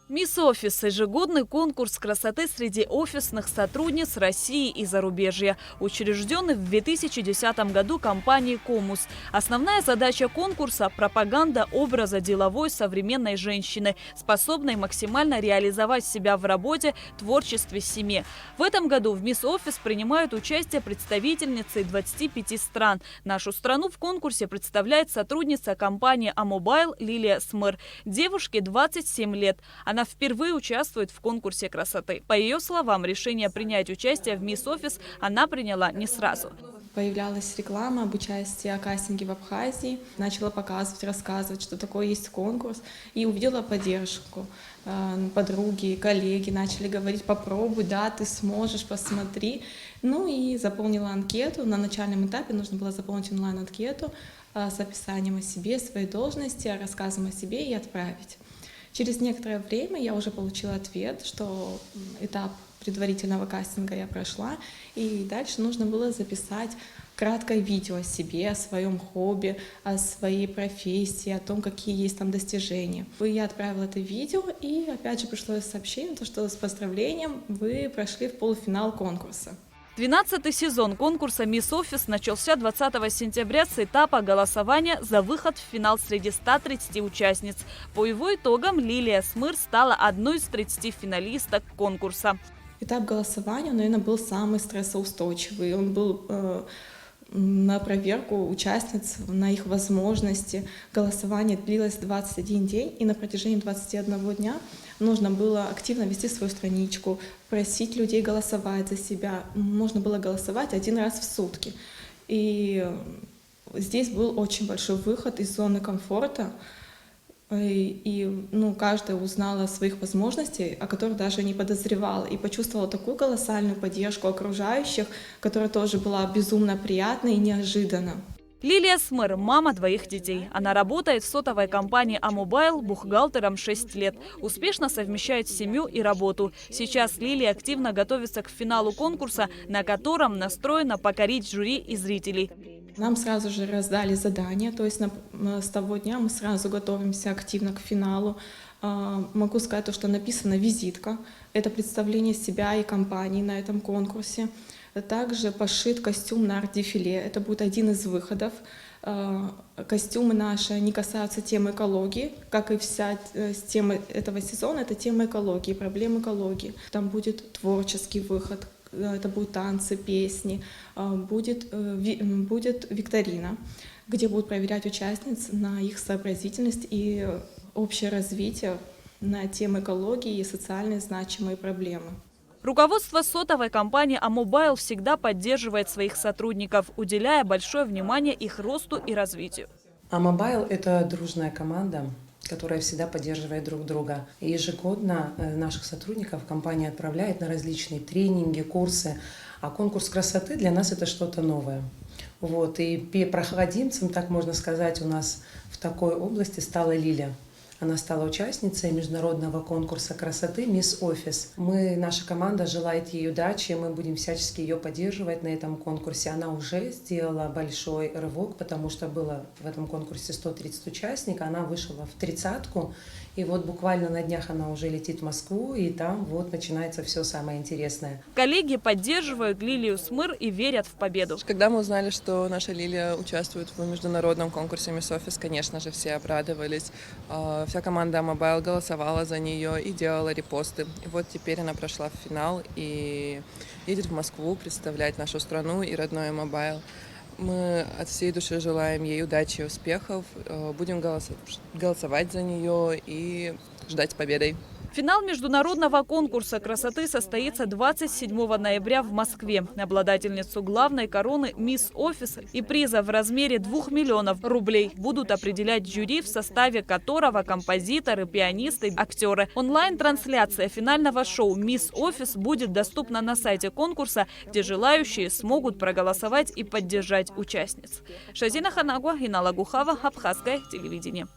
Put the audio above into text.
Мисс Офис – ежегодный конкурс красоты среди офисных сотрудниц России и зарубежья, учрежденный в 2010 году компанией «Комус». Основная задача конкурса – пропаганда образа деловой современной женщины, способной максимально реализовать себя в работе, творчестве, семье. В этом году в Мисс Офис принимают участие представительницы 25 стран. Нашу страну в конкурсе представляет сотрудница компании «Амобайл» Лилия Смыр. Девушке 27 лет. Она впервые участвует в конкурсе красоты. По ее словам, решение принять участие в Мисс Офис она приняла не сразу. Появлялась реклама об участии о кастинге в Абхазии. Начала показывать, рассказывать, что такое есть конкурс. И увидела поддержку. Подруги, коллеги начали говорить: попробуй, да, ты сможешь, посмотри. Ну и заполнила анкету. На начальном этапе нужно было заполнить онлайн-анкету с описанием о себе, своей должности, рассказом о себе и отправить. Через некоторое время я уже получила ответ, что этап предварительного кастинга я прошла, и дальше нужно было записать краткое видео о себе, о своем хобби, о своей профессии, о том, какие есть там достижения. Я отправила это видео, и опять же пришло сообщение, что с поздравлением вы прошли в полуфинал конкурса. 12-й сезон конкурса «Мисс Офис» начался 20 сентября с этапа голосования за выход в финал среди 130 участниц. По его итогам Лилия Смыр стала одной из 30 финалисток конкурса. Этап голосования, наверное, был самый стрессоустойчивый. Он был на проверку участниц, на их возможности. Голосование длилось 21 день, и на протяжении 21 дня нужно было активно вести свою страничку, просить людей голосовать за себя. Можно было голосовать 1 раз в сутки. И здесь был очень большой выход из зоны комфорта. И каждая узнала о своих возможностях, о которых даже не подозревала, и почувствовала такую колоссальную поддержку окружающих, которая тоже была безумно приятной и неожиданна. Лилия Смыр – мама 2 детей. Она работает в сотовой компании «Амобайл» бухгалтером 6 лет. Успешно совмещает семью и работу. Сейчас Лилия активно готовится к финалу конкурса, на котором настроена покорить жюри и зрителей. Нам сразу же раздали задание, то есть с того дня мы сразу готовимся активно к финалу. Могу сказать, что написана визитка. Это представление себя и компании на этом конкурсе. Также пошит костюм на арт-дефиле. Это будет один из выходов. Костюмы наши не касаются темы экологии, как и вся тема этого сезона. Это тема экологии, проблем экологии. Там будет творческий выход. Это будут танцы, песни, будет викторина, где будут проверять участниц на их сообразительность и общее развитие на темы экологии и социально значимые проблемы. Руководство сотовой компании «Амобайл» всегда поддерживает своих сотрудников, уделяя большое внимание их росту и развитию. Амобайл – это дружная команда, которая всегда поддерживает друг друга. И ежегодно наших сотрудников компания отправляет на различные тренинги, курсы. А конкурс красоты для нас это что-то новое. И проходимцем, так можно сказать, у нас в такой области стала Лиля. Она стала участницей международного конкурса красоты «Мисс Офис». Наша команда желает ей удачи, мы будем всячески ее поддерживать на этом конкурсе. Она уже сделала большой рывок, потому что было в этом конкурсе 130 участников, она вышла в 30-ку. И буквально на днях она уже летит в Москву, и там начинается все самое интересное. Коллеги поддерживают Лилию Смыр и верят в победу. Когда мы узнали, что наша Лилия участвует в международном конкурсе «Мисс Офис», конечно же, все обрадовались. Вся команда «Амобайл» голосовала за нее и делала репосты. И теперь она прошла в финал и едет в Москву представлять нашу страну и родной «Амобайл». Мы от всей души желаем ей удачи и успехов. Будем голосовать за нее и ждать победы. Финал международного конкурса красоты состоится 27 ноября в Москве. Обладательницу главной короны «Мисс Офис» и приза в размере 2 миллионов рублей будут определять жюри, в составе которого композиторы, пианисты, актеры. Онлайн-трансляция финального шоу «Мисс Офис» будет доступна на сайте конкурса, где желающие смогут проголосовать и поддержать участниц. Шазина Ханагуа, Инала Гухава, Абхазское телевидение.